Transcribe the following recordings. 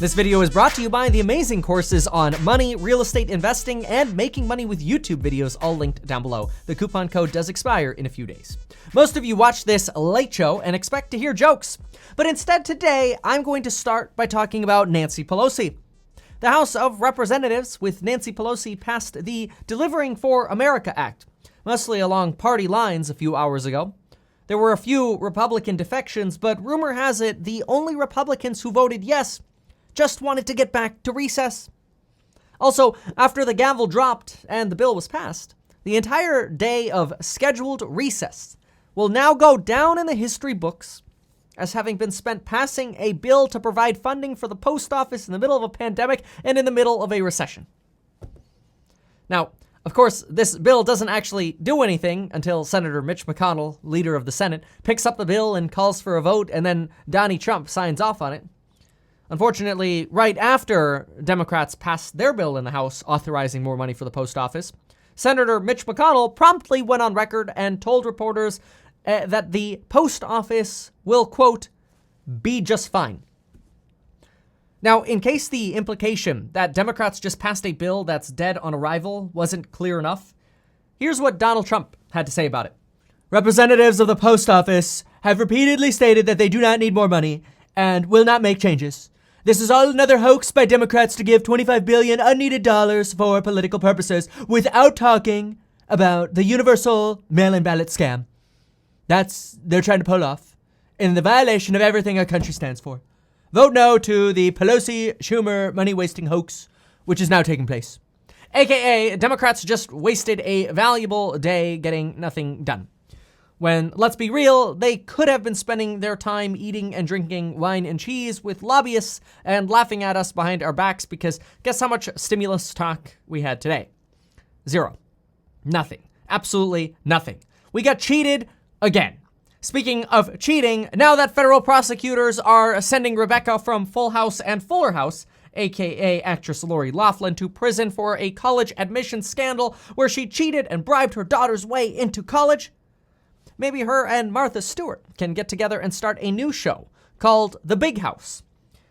This video is brought to you by the amazing courses on money, real estate investing, and making money with YouTube videos, all linked down below. The coupon code does expire in a few days. Most of you watch this late show and expect to hear jokes, but instead today, I'm going to start by talking about Nancy Pelosi. The House of Representatives with Nancy Pelosi passed the Delivering for America Act, mostly along party lines a few hours ago. There were a few Republican defections, but rumor has it the only Republicans who voted yes just wanted to get back to recess. Also, after the gavel dropped and the bill was passed, the entire day of scheduled recess will now go down in the history books as having been spent passing a bill to provide funding for the post office in the middle of a pandemic and in the middle of a recession. Now, of course, this bill doesn't actually do anything until Senator Mitch McConnell, leader of the Senate, picks up the bill and calls for a vote, and then Donnie Trump signs off on it. Unfortunately, right after Democrats passed their bill in the House authorizing more money for the post office, Senator Mitch McConnell promptly went on record and told reporters that the post office will, quote, be just fine. Now, in case the implication that Democrats just passed a bill that's dead on arrival wasn't clear enough, here's what Donald Trump had to say about it. Representatives of the post office have repeatedly stated that they do not need more money and will not make changes. This is all another hoax by Democrats to give $25 billion unneeded dollars for political purposes without talking about the universal mail-in ballot scam. They're trying to pull off in the violation of everything our country stands for. Vote no to the Pelosi, Schumer money-wasting hoax, which is now taking place. AKA, Democrats just wasted a valuable day getting nothing done. When, let's be real, they could have been spending their time eating and drinking wine and cheese with lobbyists and laughing at us behind our backs because guess how much stimulus talk we had today? Zero. Nothing. Absolutely nothing. We got cheated again. Speaking of cheating, now that federal prosecutors are sending Rebecca from Full House and Fuller House, aka actress Lori Loughlin, to prison for a college admissions scandal where she cheated and bribed her daughter's way into college, maybe her and Martha Stewart can get together and start a new show called The Big House.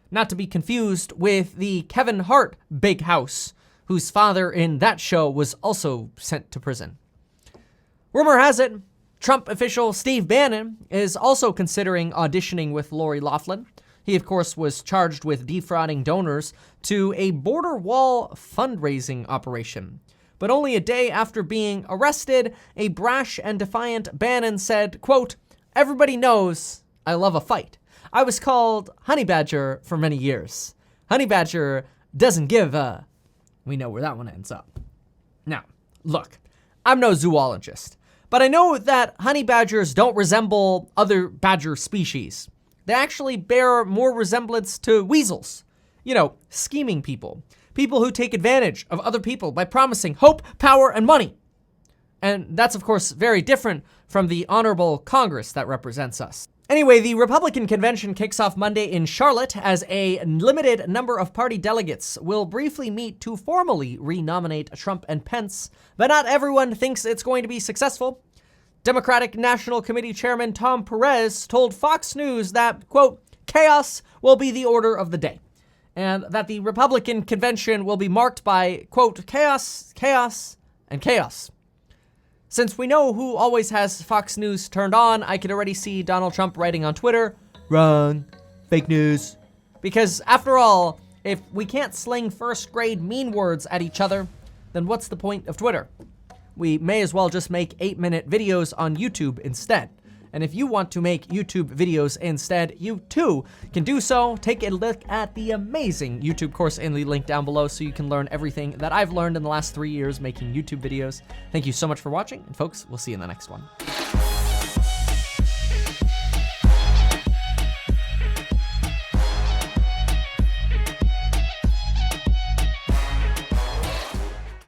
Not to be confused with the Kevin Hart Big House, whose father in that show was also sent to prison. Rumor has it, Trump official Steve Bannon is also considering auditioning with Lori Loughlin. He, of course, was charged with defrauding donors to a border wall fundraising operation. But only a day after being arrested, a brash and defiant Bannon said, quote, "Everybody knows I love a fight. I was called Honey Badger for many years. Honey Badger doesn't give a..." We know where that one ends up. Now, look, I'm no zoologist, but I know that honey badgers don't resemble other badger species. They actually bear more resemblance to weasels. You know, scheming people. People who take advantage of other people by promising hope, power, and money. And that's, of course, very different from the honorable Congress that represents us. Anyway, the Republican convention kicks off Monday in Charlotte as a limited number of party delegates will briefly meet to formally renominate Trump and Pence, but not everyone thinks it's going to be successful. Democratic National Committee Chairman Tom Perez told Fox News that, quote, "chaos will be the order of the day," and that the Republican convention will be marked by, quote, "chaos, chaos, and chaos." Since we know who always has Fox News turned on, I could already see Donald Trump writing on Twitter, "Wrong, fake news." Because after all, if we can't sling first grade mean words at each other, then what's the point of Twitter? We may as well just make 8-minute videos on YouTube instead. And if you want to make YouTube videos instead, you too can do so. Take a look at the amazing YouTube course in the link down below so you can learn everything that I've learned in the last 3 years making YouTube videos. Thank you so much for watching, and folks, we'll see you in the next one.